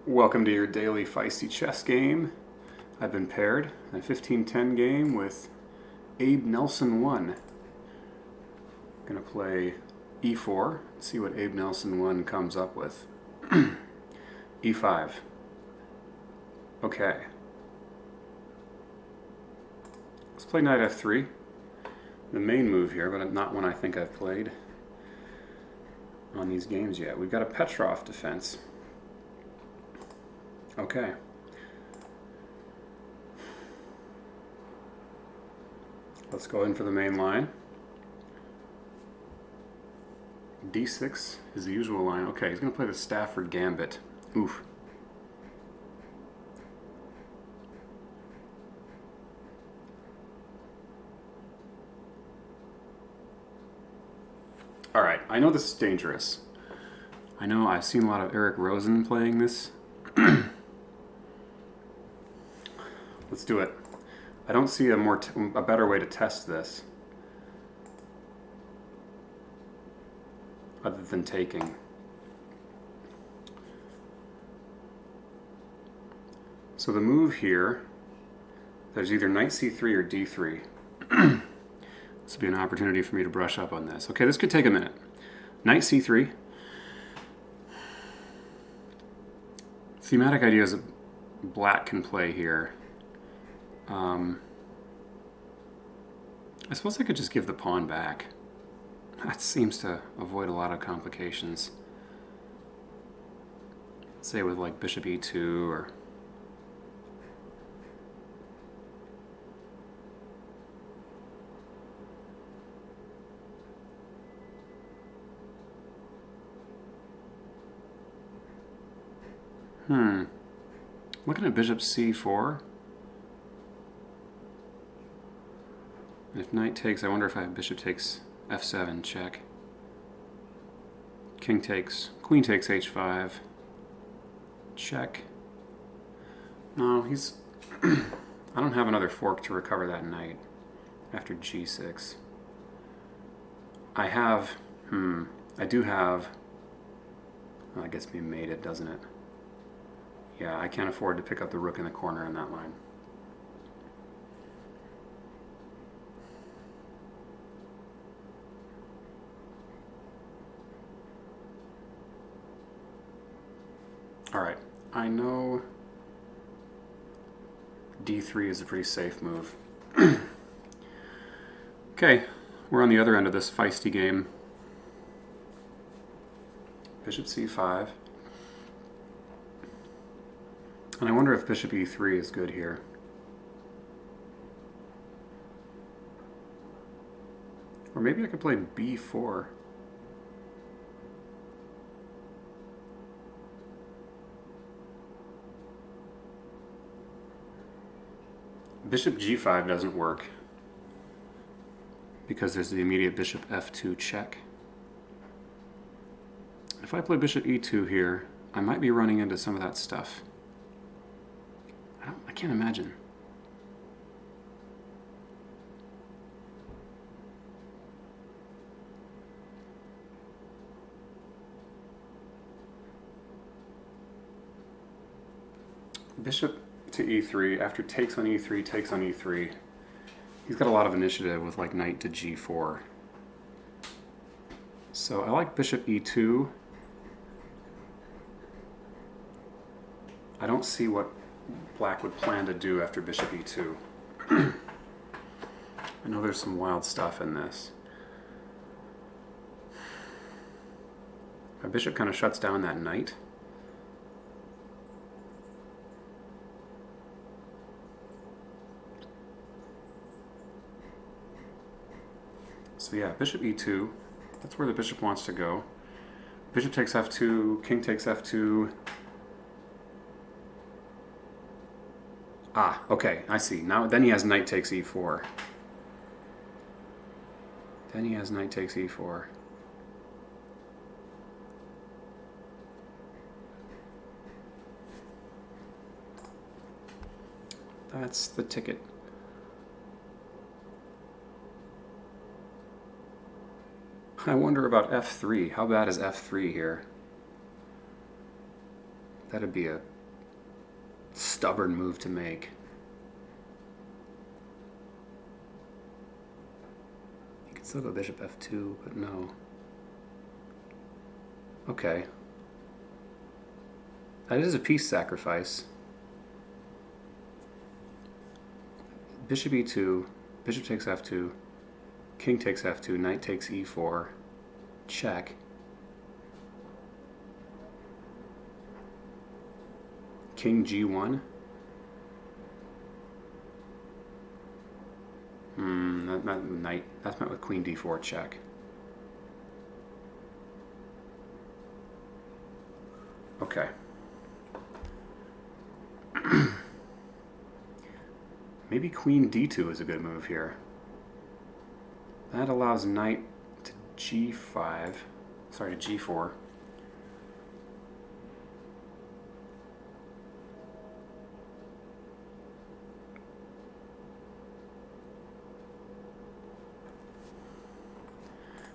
Welcome to your daily feisty chess game. I've been paired in a 15-10 game with Abe Nelson 1. Gonna play e4, see what Abe Nelson 1 comes up with. e5. Okay. Let's play knight f3. The main move here, but not one I think I've played on these games yet. We've got a Petroff Defense. Okay. Let's go in for the main line. D6 is the usual line. Okay, he's going to play the Stafford Gambit. Oof. Alright, I know this is dangerous. I know I've seen a lot of Eric Rosen playing this. Let's do it. I don't see a better way to test this other than taking. So the move here, there's either knight c3 or d3. This will be an opportunity for me to brush up on this. Okay, this could take a minute. Knight c3. Thematic ideas that black can play here. I suppose I could just give the pawn back. That seems to avoid a lot of complications. Say with like bishop e2 or... Looking at bishop c4. And if knight takes, I wonder if I have bishop takes f7, check. King takes, queen takes h5, check. No, he's... I don't have another fork to recover that knight after g6. I have... I do have... Well, that gets me mated, doesn't it? Yeah, I can't afford to pick up the rook in the corner in that line. Alright, I know d3 is a pretty safe move. Okay, we're on the other end of this feisty game. Bishop c5. And I wonder if bishop e3 is good here. Or maybe I could play b4. Bishop g5 doesn't work because there's the immediate bishop f2 check. If I play bishop e2 here, I might be running into some of that stuff. I can't imagine. Bishop to e3, after takes on e3, takes on e3. He's got a lot of initiative with like knight to g4. So I like bishop e2. I don't see what black would plan to do after bishop e2. I know there's some wild stuff in this. My bishop kind of shuts down that knight. So yeah, bishop e2, that's where the bishop wants to go. Bishop takes f2, king takes f2. Ah, okay, I see. Now, then he has knight takes e4. Then he has knight takes e4. That's the ticket. I wonder about f3. How bad is f3 here? That'd be a stubborn move to make. You can still go bishop f2, but no. Okay. That is a piece sacrifice. Bishop e2, bishop takes f2, king takes f2, knight takes e4, check. King g1. Knight. That's met with queen d4 check. Okay. Maybe queen d2 is a good move here. That allows knight to g5. Sorry, to g4.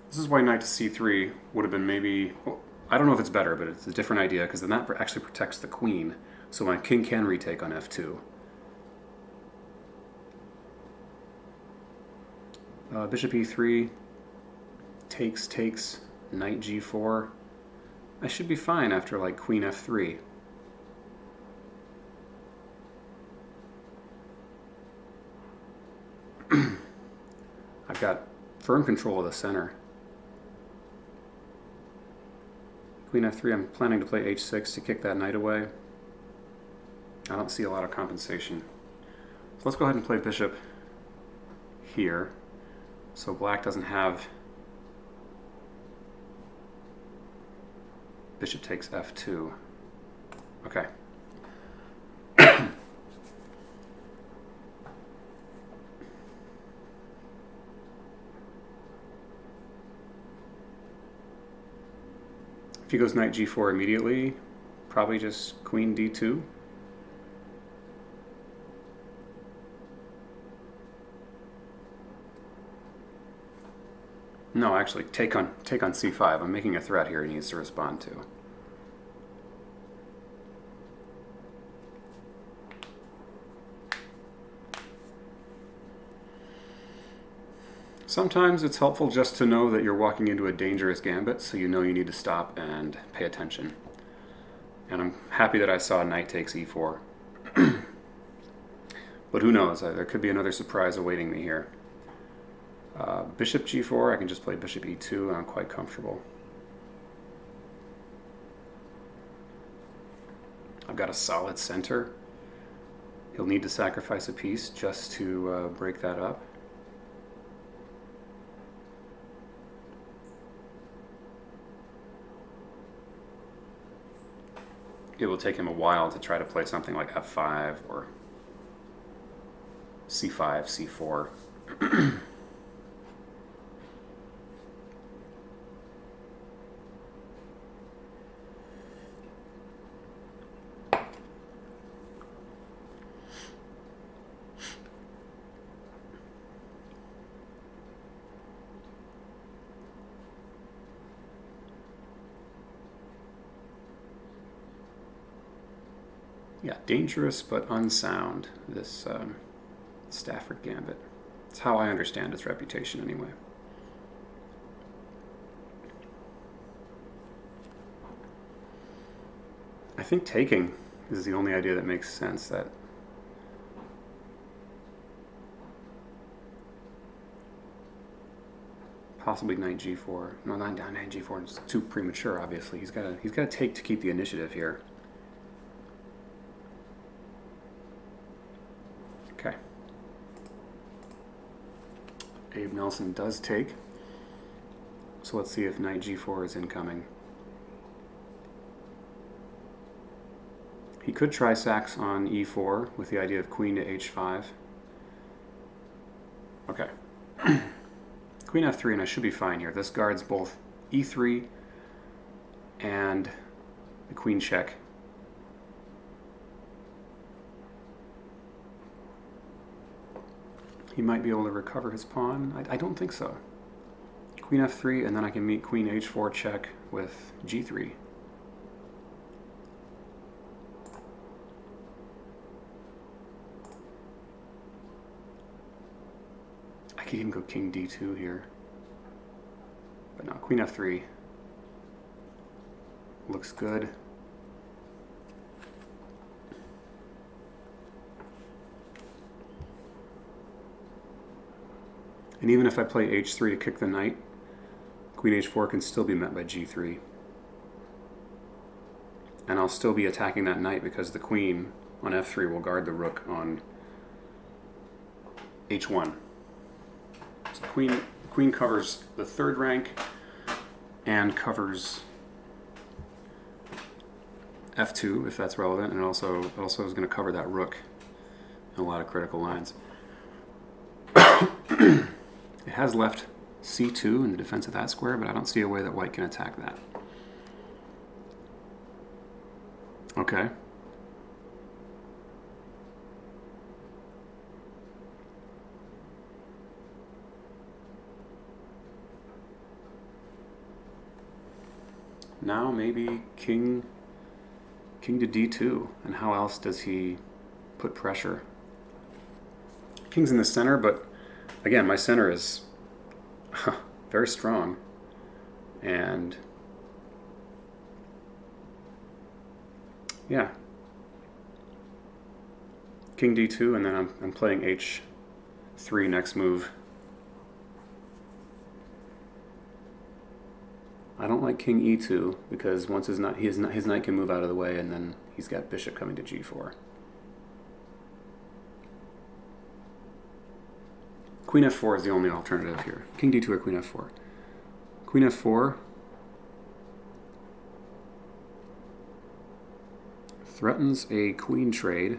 This is why knight to c3 would have been maybe... Well, I don't know if it's better, but it's a different idea, because then that actually protects the queen. So my king can retake on f2. Bishop e3, takes, knight g4. I should be fine after like queen f3. I've got firm control of the center. Queen f3, I'm planning to play h6 to kick that knight away. I don't see a lot of compensation. So let's go ahead and play bishop here. So black doesn't have bishop takes f2. Okay. If he goes knight g4 immediately, probably just queen d2. No, actually, take on c5. I'm making a threat here he needs to respond to. Sometimes it's helpful just to know that you're walking into a dangerous gambit, so you know you need to stop and pay attention. And I'm happy that I saw knight takes e4. But who knows, there could be another surprise awaiting me here. Bishop g4, I can just play bishop e2, and I'm quite comfortable. I've got a solid center. He'll need to sacrifice a piece just to break that up. It will take him a while to try to play something like f5 or c5, c4. Yeah, dangerous but unsound, this Stafford Gambit. It's how I understand its reputation anyway. I think taking is the only idea that makes sense. That possibly knight g4. No, not knight g4. It's too premature. Obviously, he's got to take to keep the initiative here. Okay. Abe Nelson does take. So let's see if knight g4 is incoming. He could try sax on e4 with the idea of queen to h5. Okay. Queen f3, and I should be fine here. This guards both e3 and the queen check. He might be able to recover his pawn. I don't think so. Queen f3, and then I can meet queen h4 check with g3. He can go king d2 here. But no, queen f3 looks good. And even if I play h3 to kick the knight, queen h4 can still be met by g3. And I'll still be attacking that knight because the queen on f3 will guard the rook on h1. So queen covers the third rank and covers f2 if that's relevant, and also is going to cover that rook in a lot of critical lines. It has left c2 in the defense of that square, but I don't see a way that white can attack that. Okay. Now maybe king to d2, and how else does he put pressure? King's in the center, but again, my center is very strong, and yeah, king d2, and then I'm playing h3 next move. I don't like king e2 because once his knight can move out of the way, and then he's got bishop coming to g4. Queen f4 is the only alternative here. King d2 or queen f4. Queen f4 threatens a queen trade.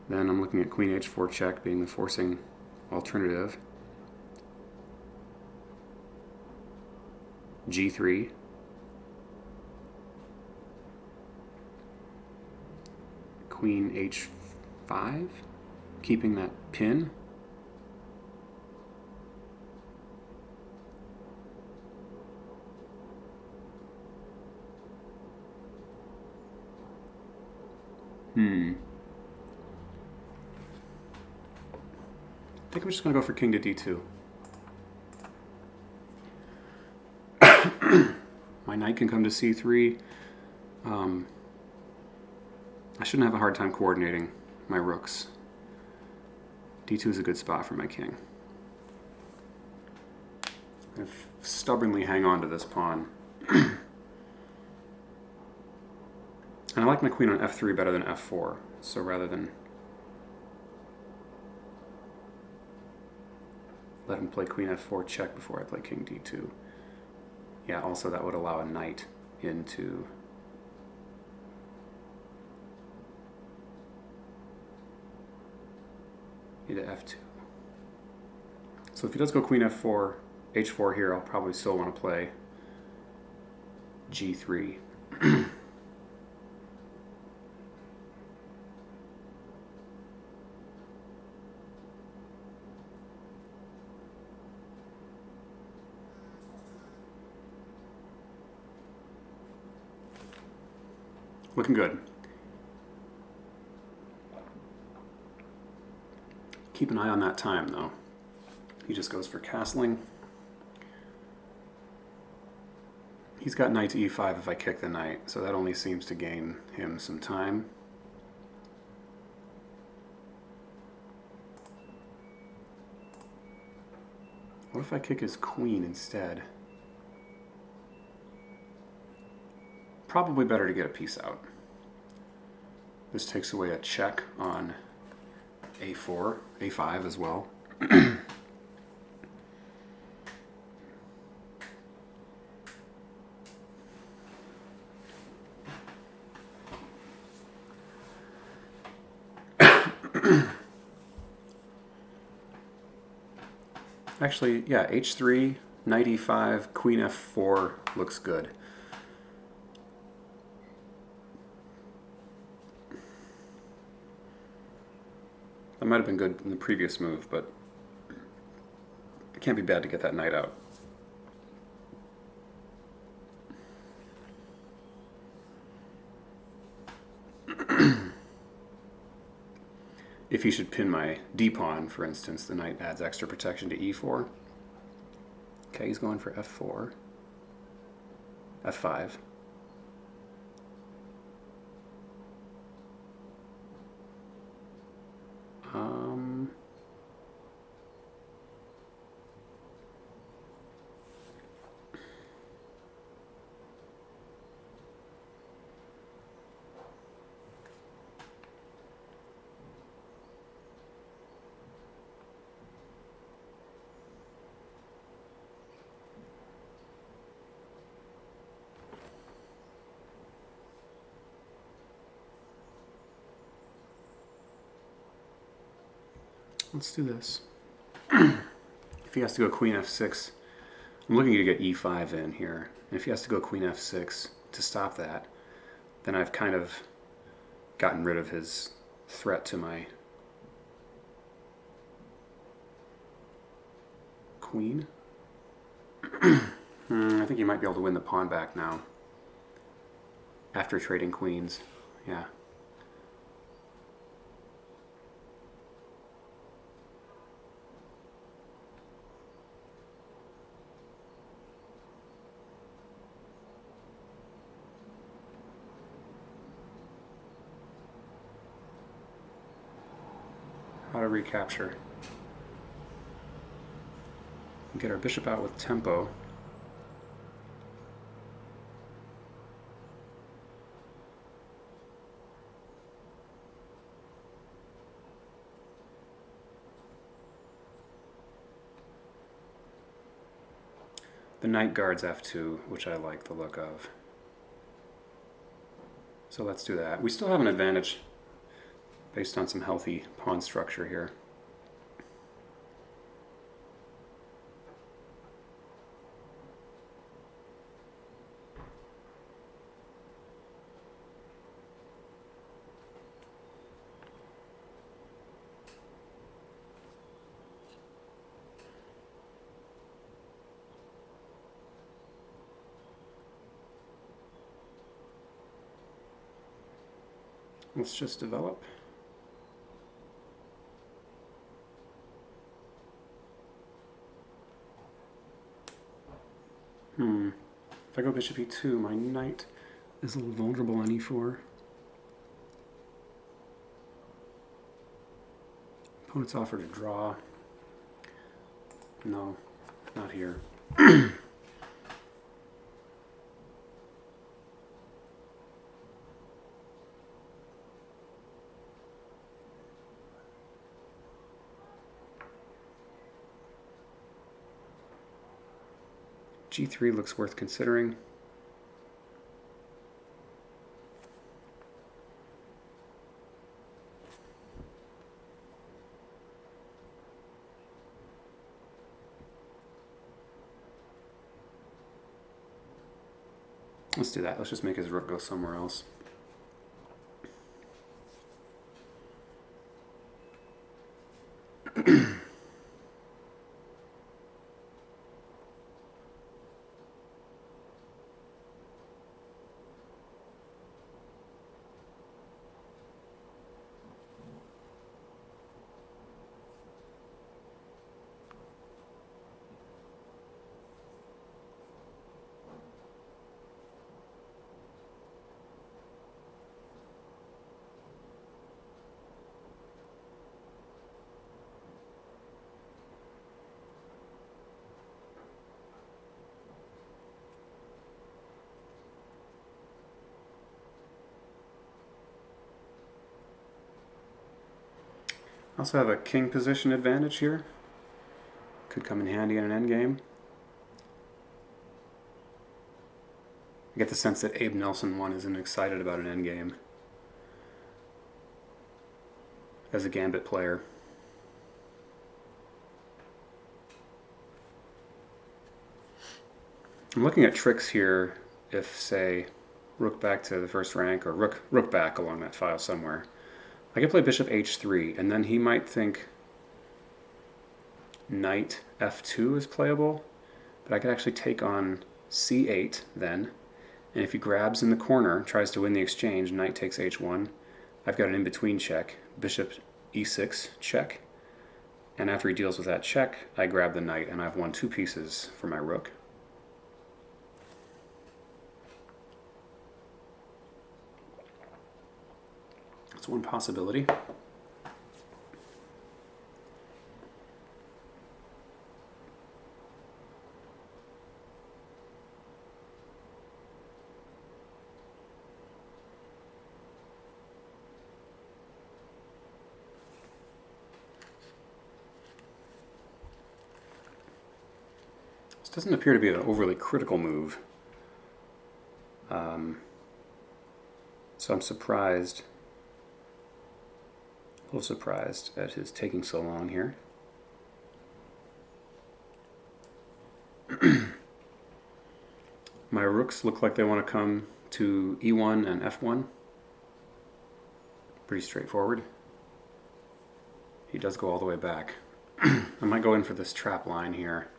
Then I'm looking at queen h4 check being the forcing alternative. g3. Queen h5, keeping that pin. I think I'm just going to go for king to d2. My knight can come to c3. I shouldn't have a hard time coordinating my rooks. d2 is a good spot for my king. I stubbornly hang on to this pawn. And I like my queen on f3 better than f4. So rather than let him play queen f4 check before I play king d2. Yeah, also that would allow a knight into f2. So if he does go queen f4, h4 here, I'll probably still want to play g3. Looking good. Keep an eye on that time, though. He just goes for castling. He's got knight to e5 if I kick the knight, so that only seems to gain him some time. What if I kick his queen instead? Probably better to get a piece out. This takes away a check on a4, a5 as well. Actually, yeah, h3, knight e5, queen f4 looks good. That might have been good in the previous move, but it can't be bad to get that knight out. if he should pin my d-pawn, for instance, the knight adds extra protection to e4. Okay, he's going for f4, f5. Let's do this. If he has to go queen f6, I'm looking to get e5 in here. And if he has to go queen f6 to stop that, then I've kind of gotten rid of his threat to my queen. I think he might be able to win the pawn back now after trading queens. Yeah. How to recapture. Get our bishop out with tempo. The knight guards f2, which I like the look of. So let's do that. We still have an advantage based on some healthy pawn structure here. Let's just develop. If I go bishop e2, my knight is a little vulnerable on e4. Opponent's offered to draw. No, not here. G3 looks worth considering. Let's do that. Let's just make his rook go somewhere else. I also have a king position advantage here. Could come in handy in an endgame. I get the sense that Abe Nelson 1 isn't excited about an endgame as a Gambit player. I'm looking at tricks here if, say, rook back to the first rank or rook back along that file somewhere. I could play bishop h3, and then he might think knight f2 is playable, but I could actually take on c8 then, and if he grabs in the corner, tries to win the exchange, knight takes h1, I've got an in-between check, bishop e6 check. And after he deals with that check, I grab the knight, and I've won 2 pieces for my rook. That's one possibility. This doesn't appear to be an overly critical move. So I'm surprised, a little surprised at his taking so long here. My rooks look like they want to come to e1 and f1. Pretty straightforward. He does go all the way back. I might go in for this trap line here.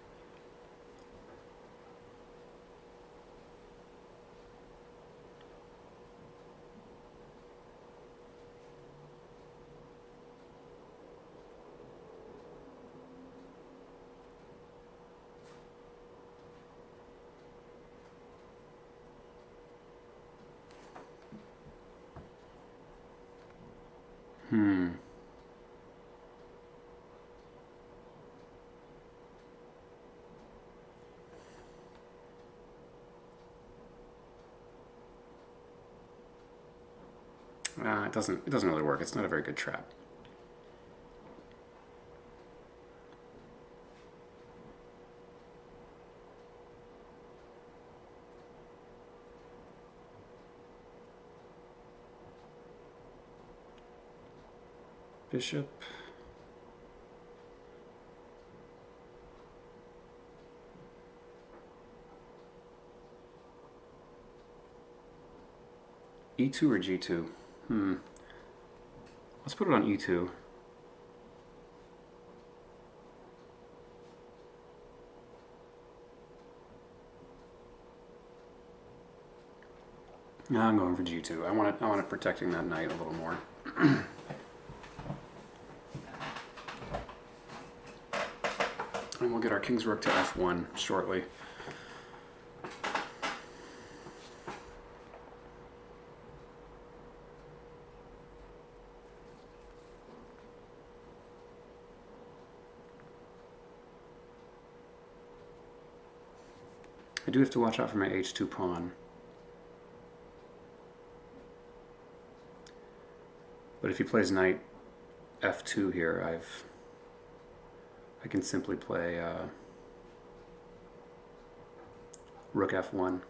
It doesn't really work. It's not a very good trap. Bishop. E2 or G2? Let's put it on E2. No, I'm going for G2. I want it protecting that knight a little more. And we'll get our king's rook to F1 shortly. I do have to watch out for my H2 pawn. But if he plays knight F2 here, I can simply play rook F1.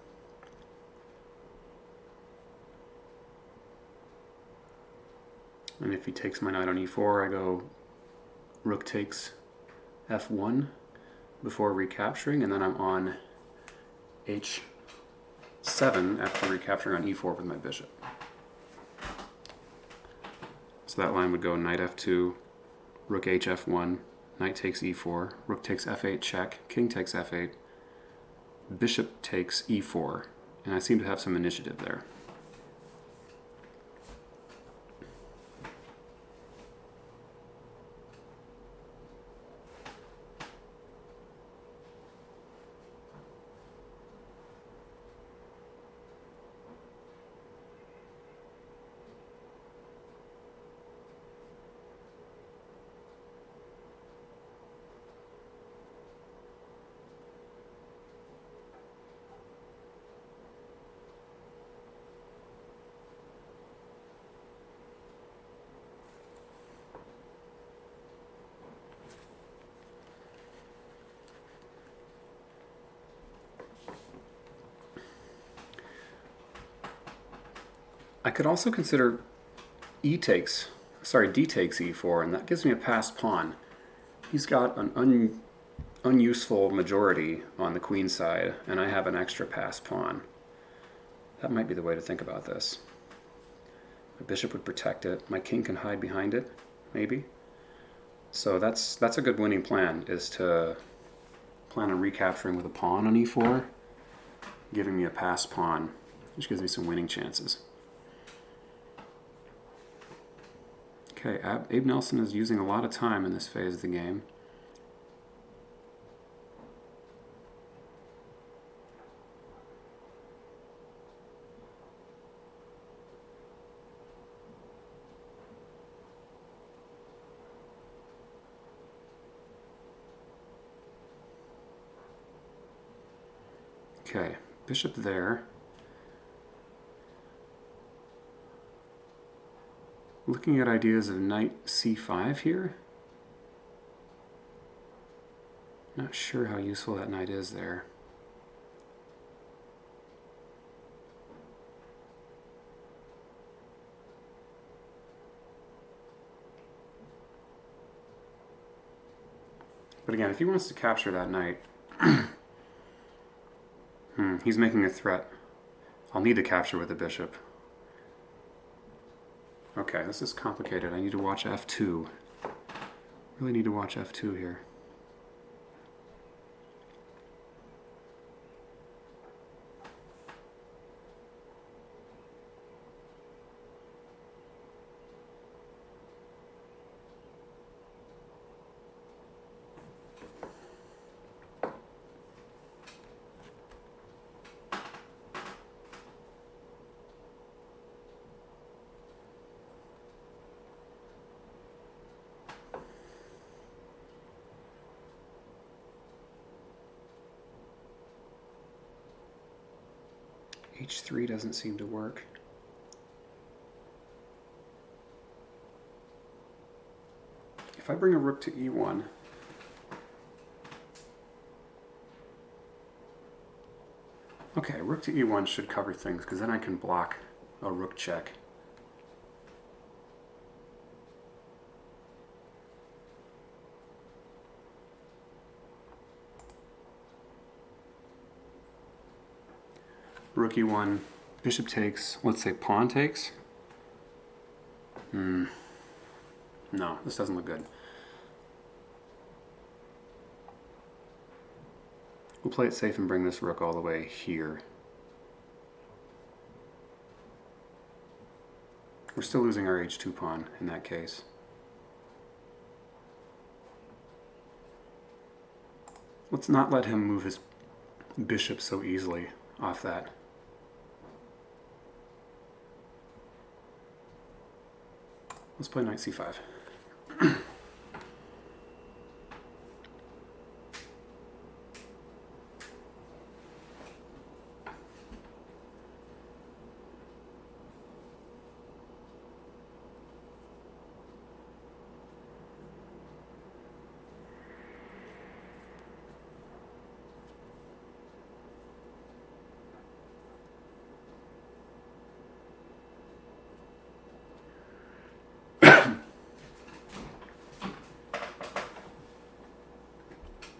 And if he takes my knight on E4, I go rook takes F1 before recapturing, and then I'm on H7 after recapturing on E4 with my bishop. So that line would go knight F2, rook HF1, knight takes E4, rook takes F8 check, king takes F8, bishop takes E4, and I seem to have some initiative there. I could also consider D takes E4, and that gives me a passed pawn. He's got an unuseful majority on the queen side, and I have an extra passed pawn. That might be the way to think about this. My bishop would protect it. My king can hide behind it, maybe. So that's a good winning plan, is to plan on recapturing with a pawn on E4, giving me a passed pawn, which gives me some winning chances. Okay, Abe Nelson is using a lot of time in this phase of the game. Okay, bishop there. Looking at ideas of knight c5 here. Not sure how useful that knight is there. But again, if he wants to capture that knight, he's making a threat. I'll need to capture with the bishop. Okay, this is complicated. I need to watch f2. Really need to watch f2 here. h3 doesn't seem to work. If I bring a rook to e1, okay, rook to e1 should cover things because then I can block a rook check. Rook e1, bishop takes, let's say pawn takes. No, this doesn't look good. We'll play it safe and bring this rook all the way here. We're still losing our h2 pawn in that case. Let's not let him move his bishop so easily off that. Let's play knight c5.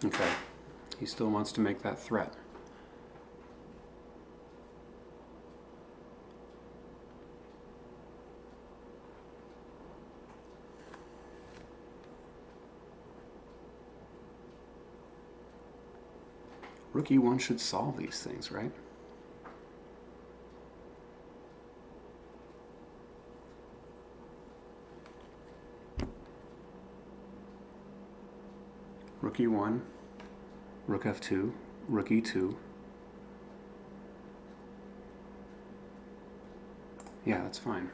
Okay, he still wants to make that threat. Rook e1 should solve these things, right? Rook e1, rook f2, rook e2. Yeah, that's fine.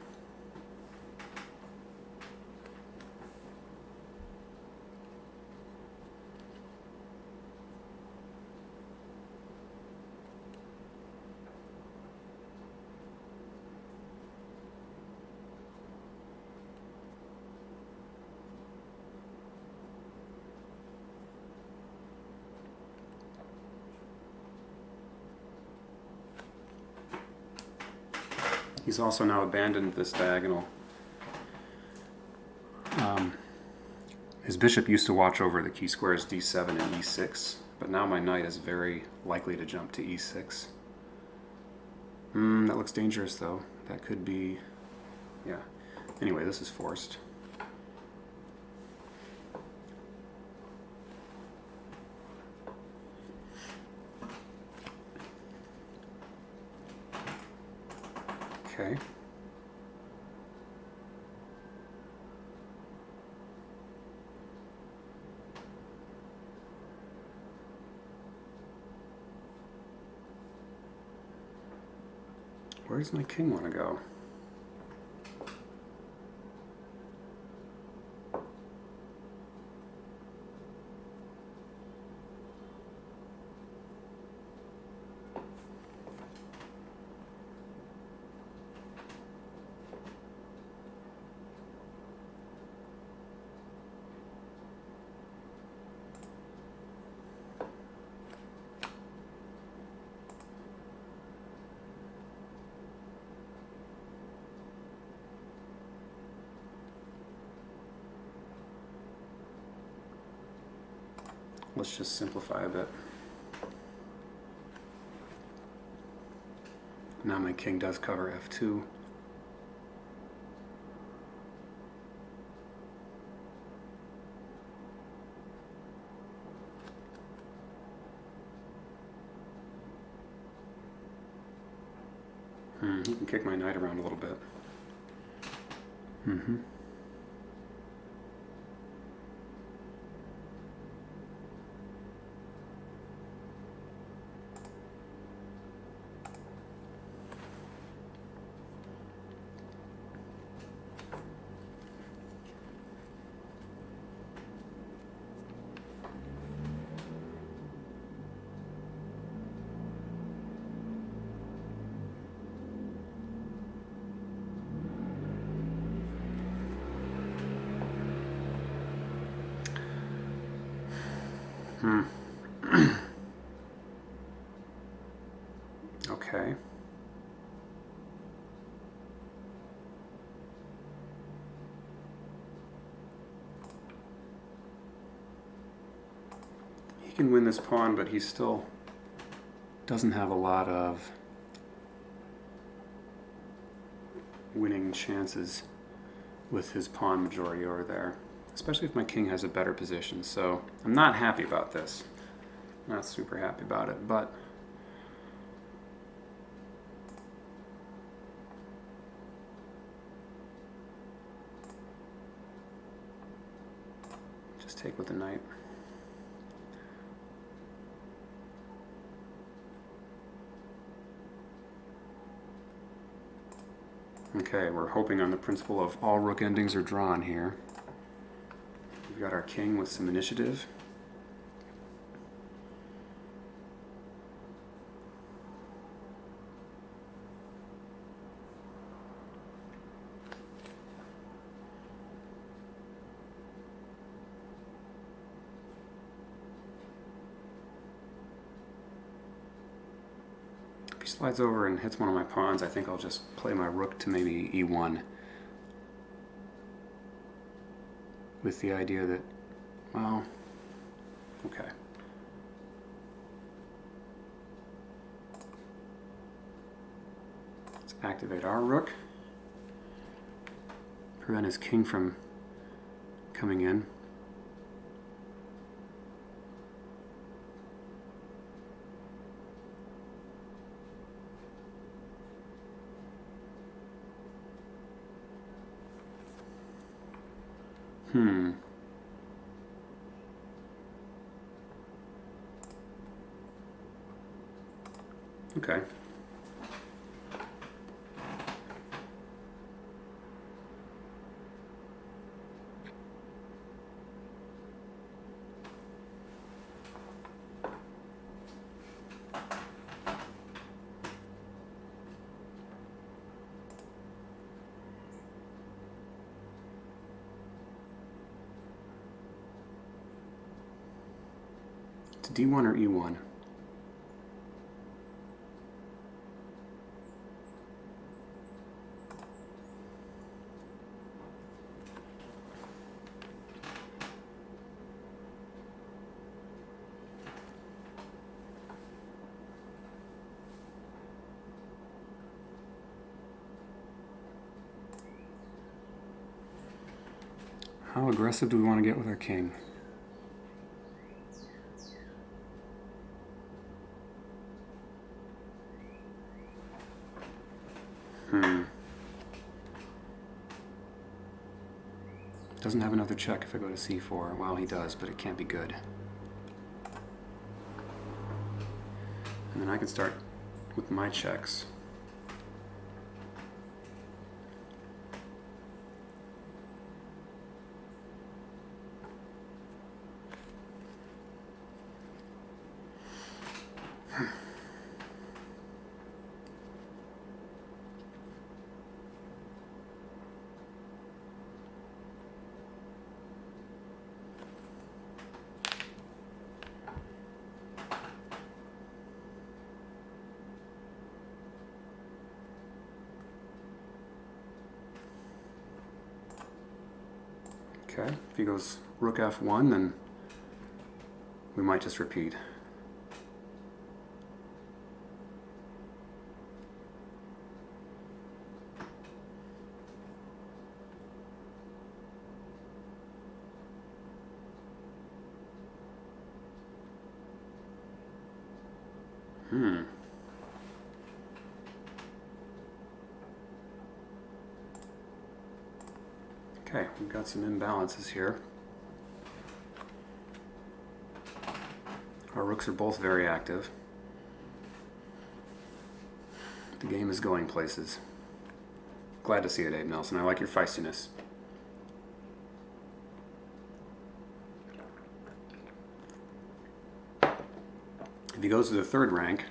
He's also now abandoned this diagonal. His bishop used to watch over the key squares d7 and e6, but now my knight is very likely to jump to e6. That looks dangerous though. That could be, yeah. Anyway, this is forced. Okay. Where does my king want to go? Let's just simplify a bit. Now my king does cover f2. He can kick my knight around a little bit. Okay. He can win this pawn, but he still doesn't have a lot of winning chances with his pawn majority over there, especially if my king has a better position. So I'm not happy about this. Not super happy about it, but just take with the knight. Okay, we're hoping on the principle of all rook endings are drawn here. We've got our king with some initiative. If he slides over and hits one of my pawns, I think I'll just play my rook to maybe e1. With the idea that, well, okay. Let's activate our rook. Prevent his king from coming in. Okay. To d1 or e1? How aggressive do we want to get with our king? Doesn't have another check if I go to c4. Well, he does, but it can't be good. And then I can start with my checks. Okay, if he goes rook f1, then we might just repeat. Okay, we've got some imbalances here. Our rooks are both very active. The game is going places. Glad to see it, Abe Nelson. I like your feistiness. If he goes to the third rank,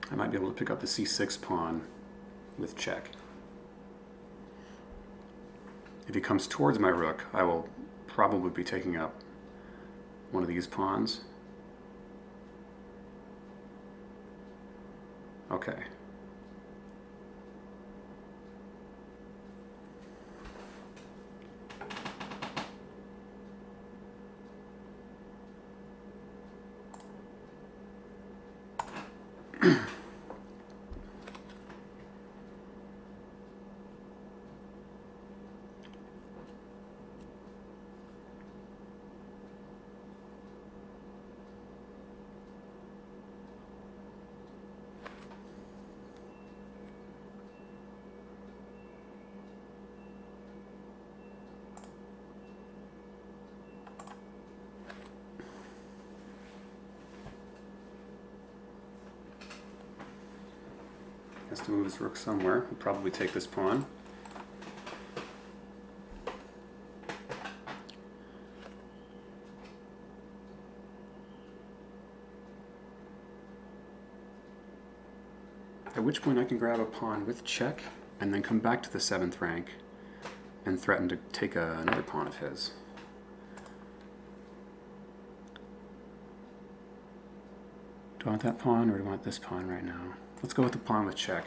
I might be able to pick up the c6 pawn with check. If he comes towards my rook, I will probably be taking up one of these pawns. Okay. Has to move his rook somewhere. He'll probably take this pawn. At which point I can grab a pawn with check and then come back to the 7th rank and threaten to take another pawn of his. Do I want that pawn or do I want this pawn right now? Let's go with the pawn with check.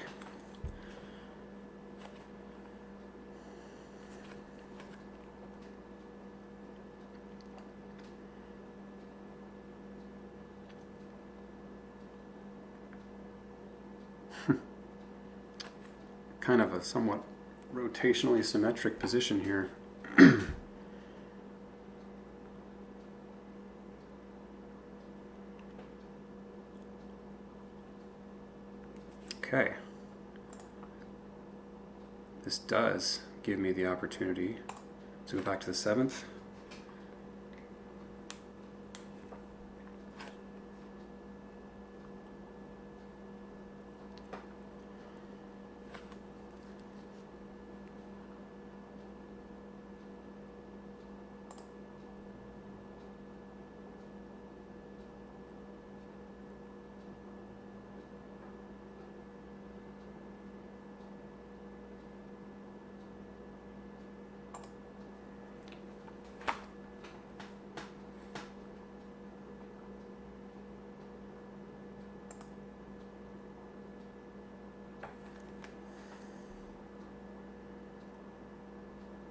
Kind of a somewhat rotationally symmetric position here. Okay. This does give me the opportunity to go back to the 7th.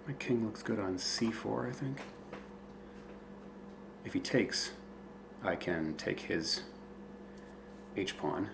My king looks good on c4, I think. If he takes, I can take his h-pawn.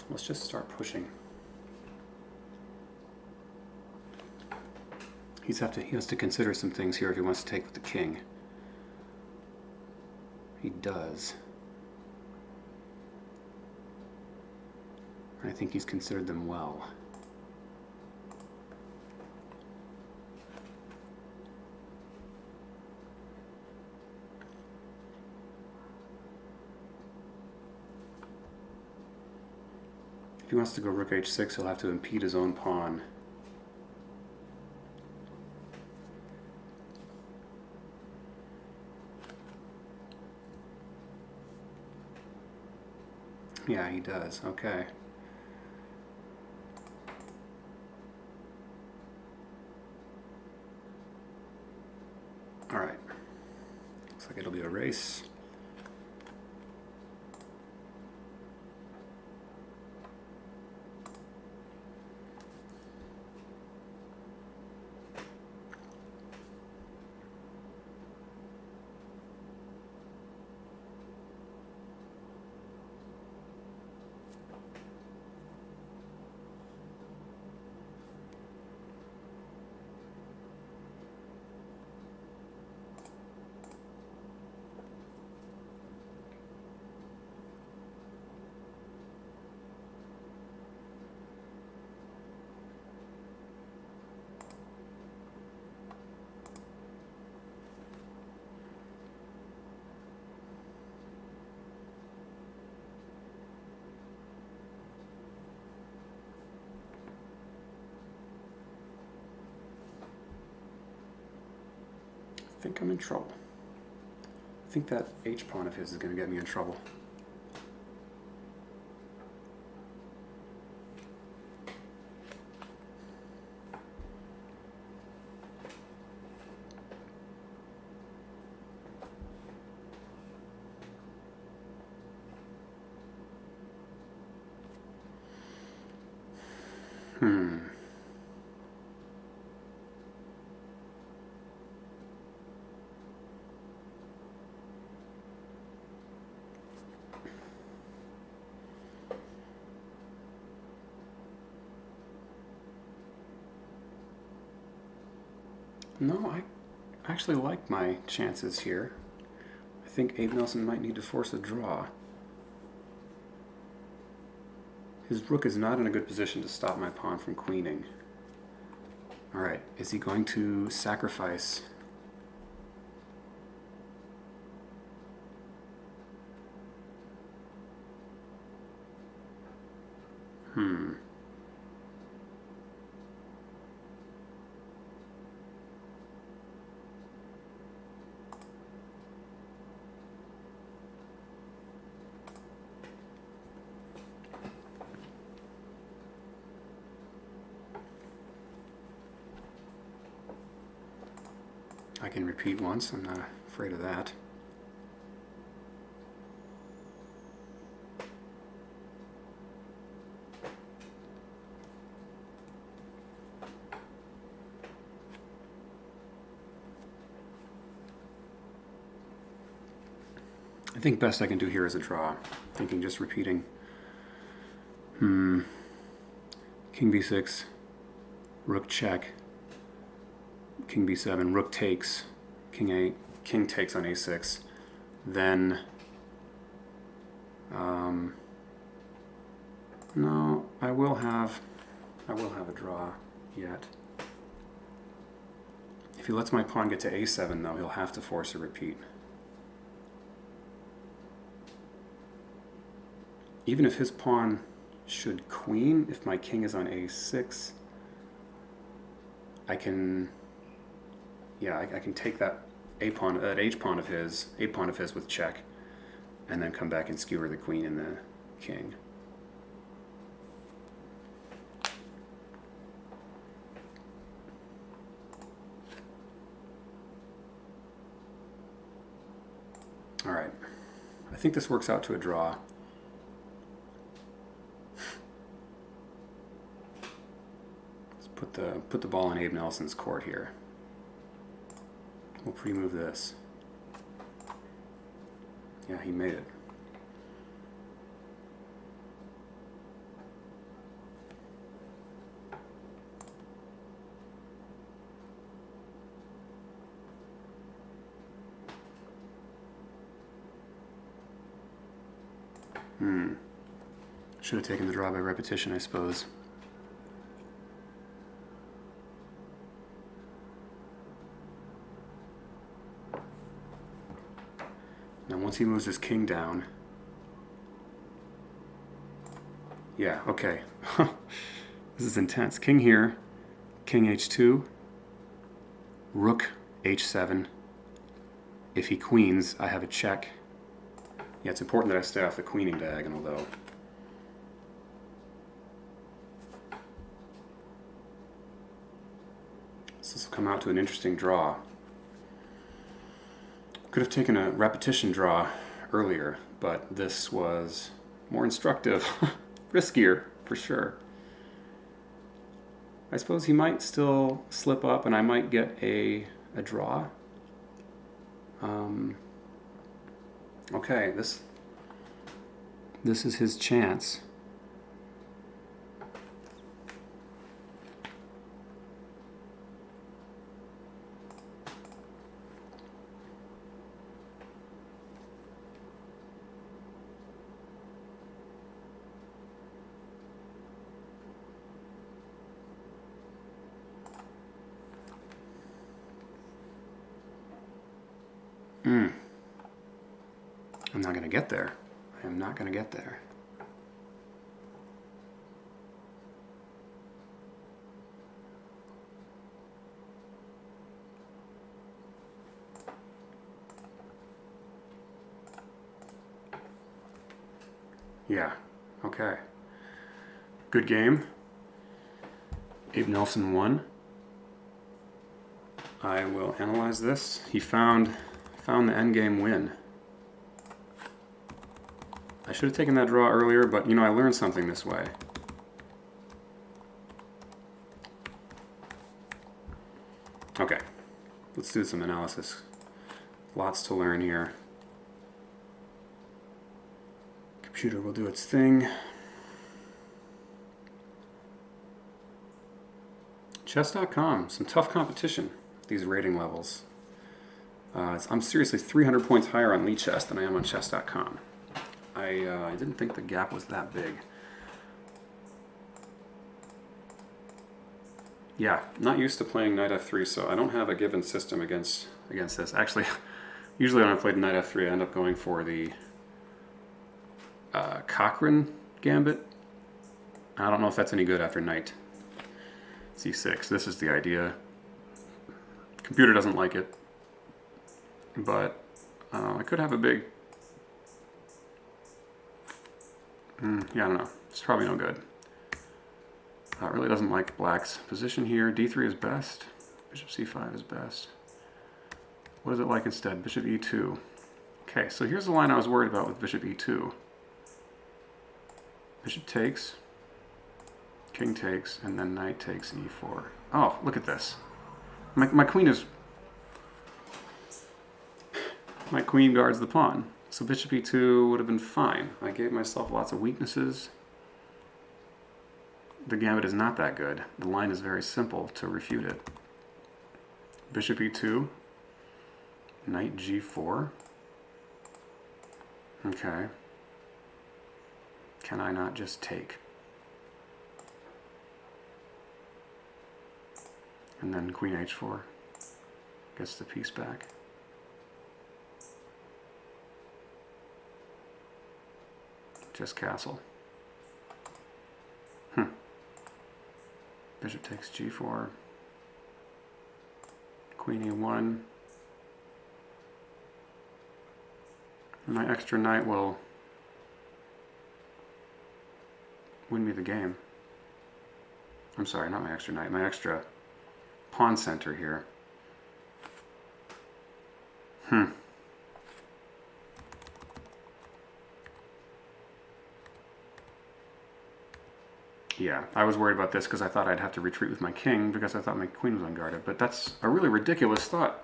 Let's just start pushing. He has to consider some things here if he wants to take with the king. He does. I think he's considered them well. If he wants to go rook h6, he'll have to impede his own pawn. Yeah, he does. Okay. All right. Looks like it'll be a race. I think I'm in trouble. I think that H pawn of his is going to get me in trouble. No, I actually like my chances here. I think Abe Nelson might need to force a draw. His rook is not in a good position to stop my pawn from queening. All right, is he going to sacrifice? I can repeat once, I'm not afraid of that. I think best I can do here is a draw. Thinking just repeating. King b6, rook check, king b7, rook takes, king takes on a6, then no, I will have a draw yet. If he lets my pawn get to a7 though, he'll have to force a repeat. Even if his pawn should queen, if my king is on a6, I can take that h pawn of his with check, and then come back and skewer the queen and the king. All right, I think this works out to a draw. Put the ball in Abe Nelson's court here. We'll pre-move this. Yeah, he made it. Should have taken the draw by repetition, I suppose. Now once he moves his king down, Yeah, okay. This is intense. King here, king h2, rook h7. If he queens, I have a check. Yeah, it's important that I stay off the queening diagonal, though. So this will come out to an interesting draw. Could have taken a repetition draw earlier, but this was more instructive. Riskier, for sure. I suppose he might still slip up and I might get a draw. Okay, this is his chance. I'm not going to get there. I am not going to get there. Yeah, okay. Good game. Abe Nelson won. I will analyze this. He found the endgame win. I should have taken that draw earlier, but I learned something this way. Okay, let's do some analysis. Lots to learn here. Computer will do its thing. Chess.com, some tough competition at these rating levels. I'm seriously 300 points higher on Lead Chess than I am on Chess.com. I didn't think the gap was that big. Yeah, not used to playing knight f3, so I don't have a given system against this. Actually, usually when I played knight f3, I end up going for the Cochrane Gambit. I don't know if that's any good after knight c6. This is the idea. Computer doesn't like it, but I could have a big... yeah, I don't know. It's probably no good. It really doesn't like black's position here. d3 is best. Bishop c5 is best. What is it like instead? Bishop e2. Okay, so here's the line I was worried about with bishop e2. Bishop takes, king takes, and then knight takes e4. Oh, look at this. My queen is... My queen guards the pawn. So bishop e2 would have been fine. I gave myself lots of weaknesses. The gambit is not that good. The line is very simple to refute it. Bishop e2, knight g4. Okay. Can I not just take? And then queen h4 gets the piece back. Just castle. Bishop takes g4. Queen e1. My extra knight will win me the game. I'm sorry, not my extra knight, my extra pawn center here. Yeah, I was worried about this because I thought I'd have to retreat with my king because I thought my queen was unguarded, but that's a really ridiculous thought.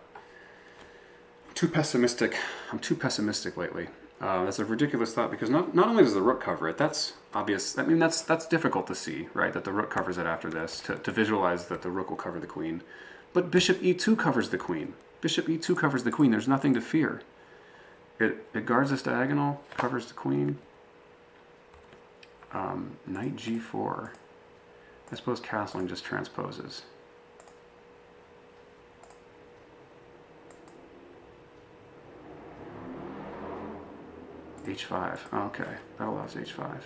Too pessimistic. I'm too pessimistic lately. That's a ridiculous thought because not only does the rook cover it, that's obvious. I mean, that's difficult to see, right? That the rook covers it after this, to visualize that the rook will cover the queen. But bishop e2 covers the queen. Bishop e2 covers the queen. There's nothing to fear. It guards this diagonal, covers the queen. Knight g4. I suppose castling just transposes. h5. Okay, that allows h5.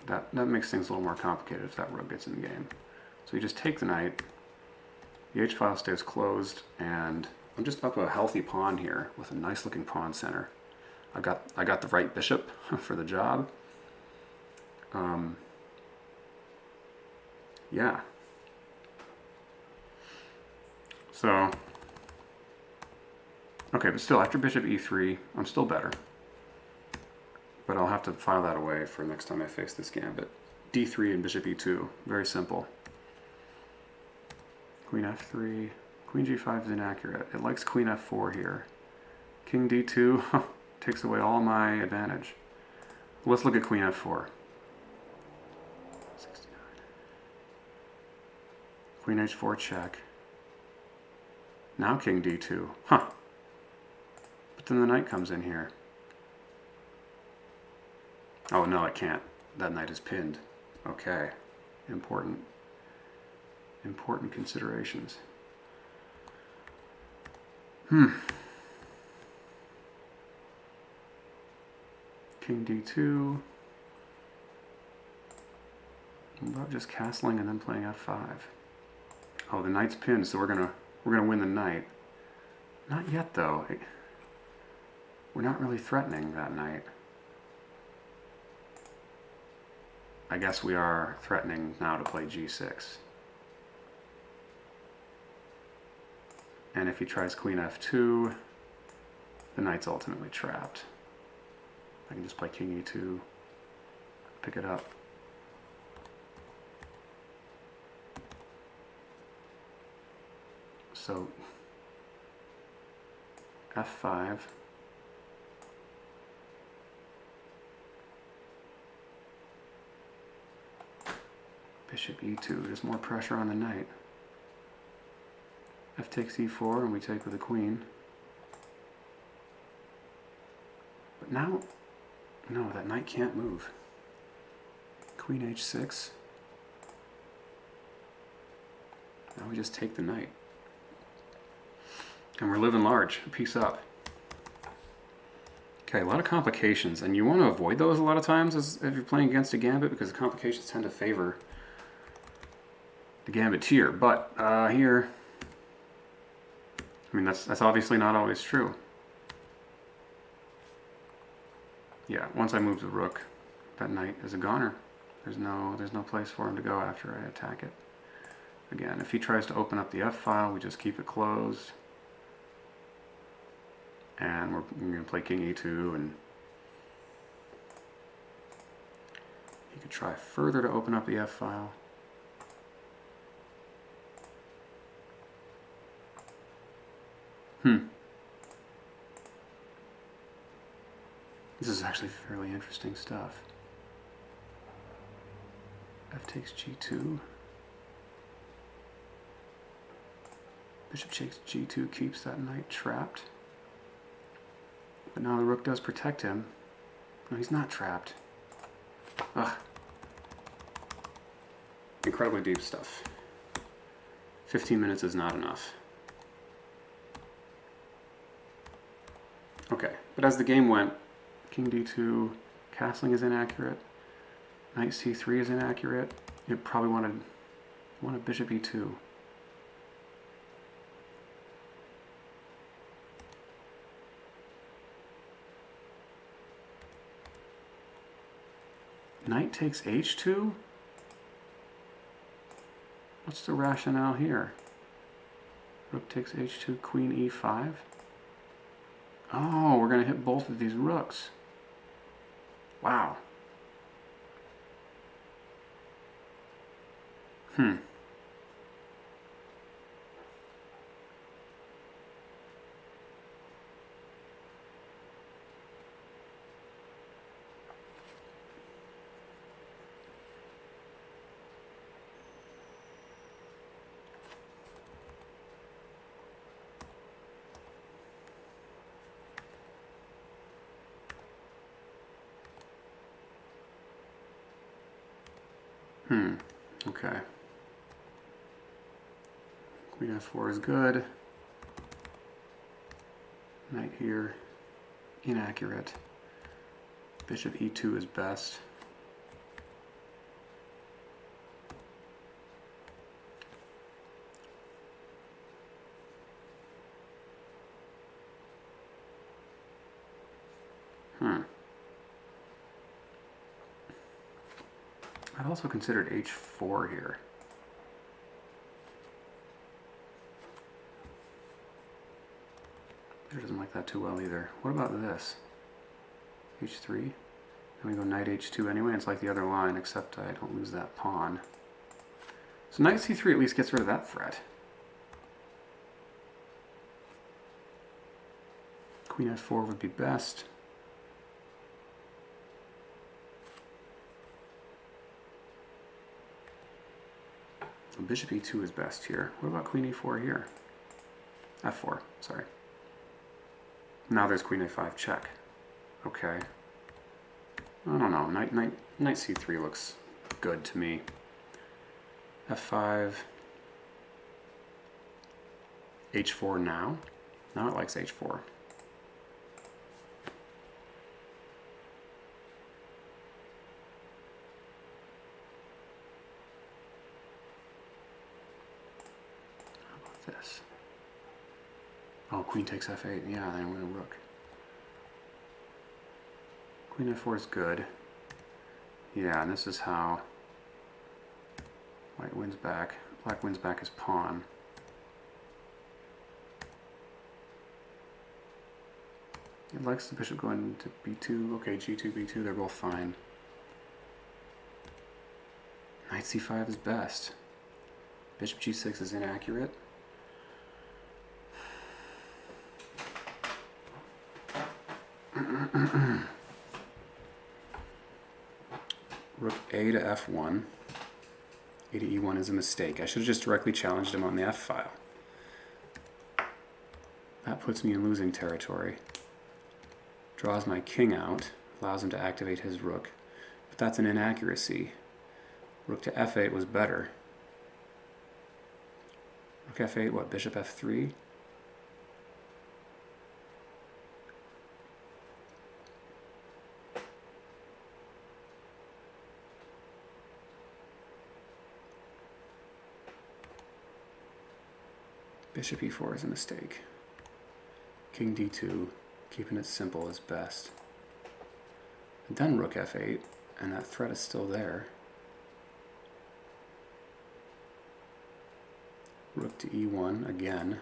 That makes things a little more complicated if that rook gets in the game. So you just take the knight, the h-file stays closed, and I'm just up a healthy pawn here with a nice looking pawn center. I got the right bishop for the job. Yeah. So, okay, but still, after bishop e3, I'm still better. But I'll have to file that away for next time I face this gambit. d3 and bishop e2, very simple. Queen f3, queen g5 is inaccurate. It likes queen f4 here. King d2 takes away all my advantage. Let's look at queen f4. 69. Queen h4 check. Now king d2. Huh. But then the knight comes in here. Oh no, it can't. That knight is pinned. Okay. Important considerations. King d2. I'm about just castling and then playing f5. Oh, the knight's pinned, so we're gonna win the knight. Not yet though. We're not really threatening that knight. I guess we are threatening now to play g6. And if he tries queen f2, the knight's ultimately trapped. I can just play king e2, pick it up. So f5. Bishop e2, just more pressure on the knight. F takes e4 and we take with the queen. But now, no, that knight can't move. Queen h6. Now we just take the knight. And we're living large, a piece up. Okay, a lot of complications, and you want to avoid those a lot of times if you're playing against a gambit, because the complications tend to favor the gambitier. But here, I mean, that's obviously not always true. Yeah, once I move the rook, that knight is a goner. There's no place for him to go after I attack it. Again, if he tries to open up the f-file, we just keep it closed. And we're going to play king e2, and he could try further to open up the f-file. This is actually fairly interesting stuff. F takes g2. Bishop takes g2 keeps that knight trapped. But now the rook does protect him. No, he's not trapped. Ugh. Incredibly deep stuff. 15 minutes is not enough. Okay, but as the game went, king d2, castling is inaccurate. Knight c3 is inaccurate. You probably wanted bishop e2. Knight takes h2? What's the rationale here? Rook takes h2, queen e5? Oh, we're going to hit both of these rooks. Wow. Okay. Queen f4 is good. Knight here, inaccurate. Bishop e2 is best. I'd also considered h4 here. Peter doesn't like that too well either. What about this? h3? Then we go knight h2 anyway. It's like the other line, except I don't lose that pawn. So knight c3 at least gets rid of that threat. Queen f4 would be best. Bishop e2 is best here. What about queen e4 here? f4, sorry. Now there's queen a5 check. Okay. I don't know. Knight c3 looks good to me. f5. h4 now. Now it likes h4. This. Oh, queen takes f8. Yeah, then we're going to rook. Queen f4 is good. Yeah, and this is how white wins back. Black wins back his pawn. It likes the bishop going to b2. Okay, g2, b2, they're both fine. Knight c5 is best. Bishop g6 is inaccurate. Rook a to f1. A to e1 is a mistake. I should have just directly challenged him on the f file. That puts me in losing territory. Draws my king out, allows him to activate his rook. But that's an inaccuracy. Rook to f8 was better. Rook f8, what, bishop f3? Bishop e4 is a mistake. King d2, keeping it simple is best. And then rook f8, and that threat is still there. Rook to e1 again.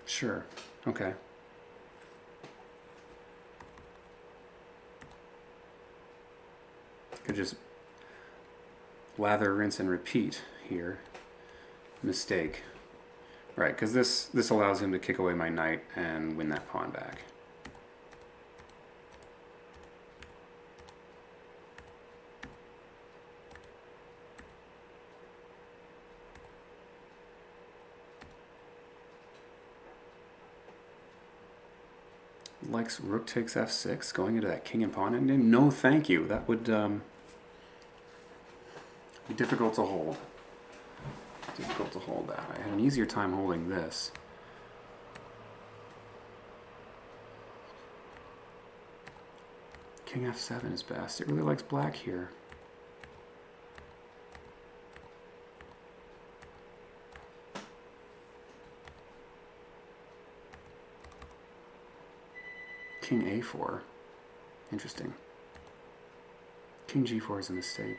Sure, okay. Could just lather, rinse, and repeat here. Mistake. Right, because this allows him to kick away my knight and win that pawn back. Likes rook takes f6, going into that king and pawn endgame. No, thank you. That would be difficult to hold. Difficult to hold that. I had an easier time holding this. King f7 is best. It really likes black here. King a4. Interesting. King g4 is a mistake.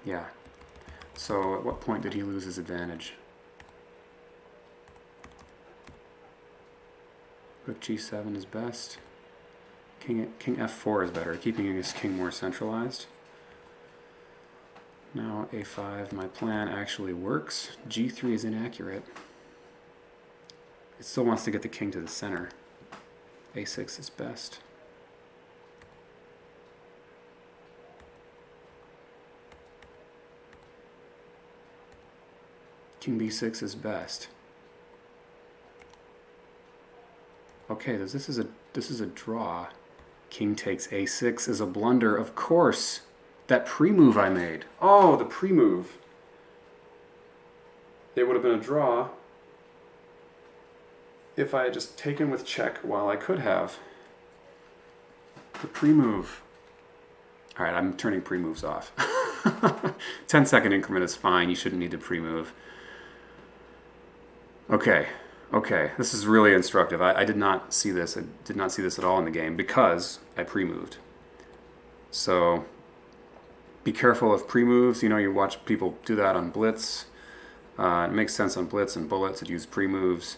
Yeah. So at what point did he lose his advantage? Rook g7 is best. King f4 is better, keeping his king more centralized. Now a5, my plan actually works. g3 is inaccurate. It still wants to get the king to the center. a6 is best. King b6 is best. Okay, this is a draw. King takes a6 is a blunder, of course. That pre-move I made. Oh, the pre-move. It would have been a draw if I had just taken with check while I could have. The pre-move. All right, I'm turning pre-moves off. 10-second increment is fine. You shouldn't need to pre-move. Okay, this is really instructive. I did not see this. I did not see this at all in the game because I pre-moved. So be careful of pre-moves. You know, you watch people do that on blitz. It makes sense on blitz and bullets to use pre-moves.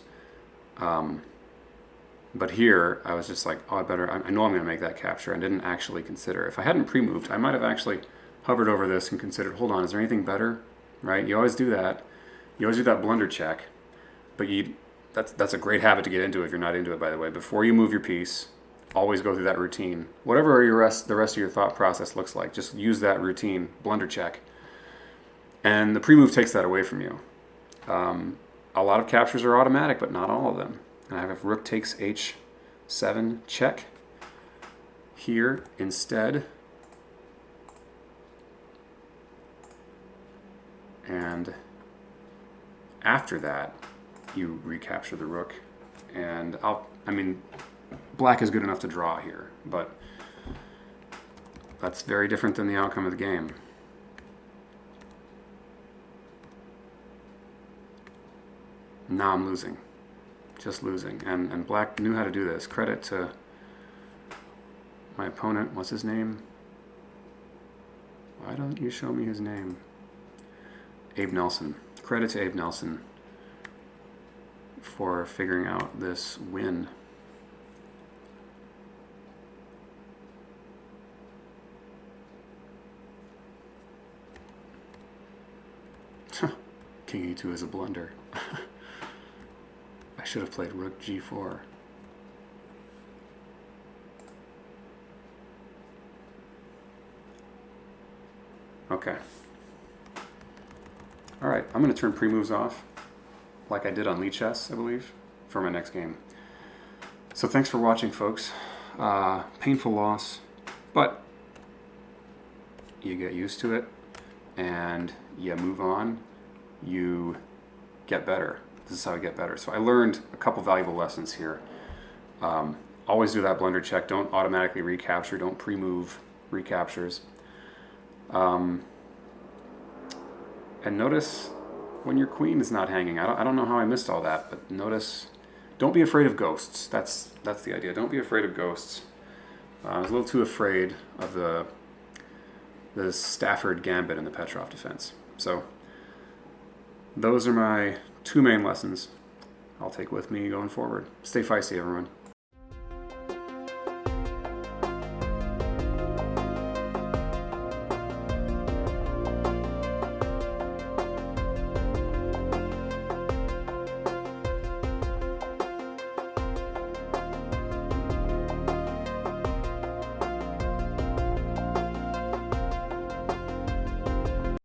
But here, I was just like, oh, I know I'm going to make that capture. I didn't actually consider. If I hadn't pre-moved, I might have actually hovered over this and considered, hold on, is there anything better? Right? You always do that. You always do that blunder check. But that's a great habit to get into if you're not into it, by the way. Before you move your piece, always go through that routine. Whatever the rest of your thought process looks like, just use that routine, blunder check. And the pre-move takes that away from you. A lot of captures are automatic, but not all of them. And I have if rook takes h7 check here instead. And after that, you recapture the rook. And black is good enough to draw here, but that's very different than the outcome of the game. Now I'm losing. Just losing. And black knew how to do this. Credit to my opponent. What's his name? Why don't you show me his name? Abe Nelson. Credit to Abe Nelson for figuring out this win. King e2 is a blunder. I should have played rook g4. Okay. All right, I'm going to turn pre-moves off, like I did on Lee Chess, I believe, for my next game. So thanks for watching, folks. Painful loss, but you get used to it, and you move on. You get better. This is how I get better. So I learned a couple valuable lessons here. Always do that blunder check. Don't automatically recapture. Don't pre-move recaptures. And notice when your queen is not hanging. I don't know how I missed all that, but notice. Don't be afraid of ghosts. That's the idea. Don't be afraid of ghosts. I was a little too afraid of the Stafford Gambit in the Petroff Defense. So those are my two main lessons I'll take with me going forward. Stay feisty, everyone.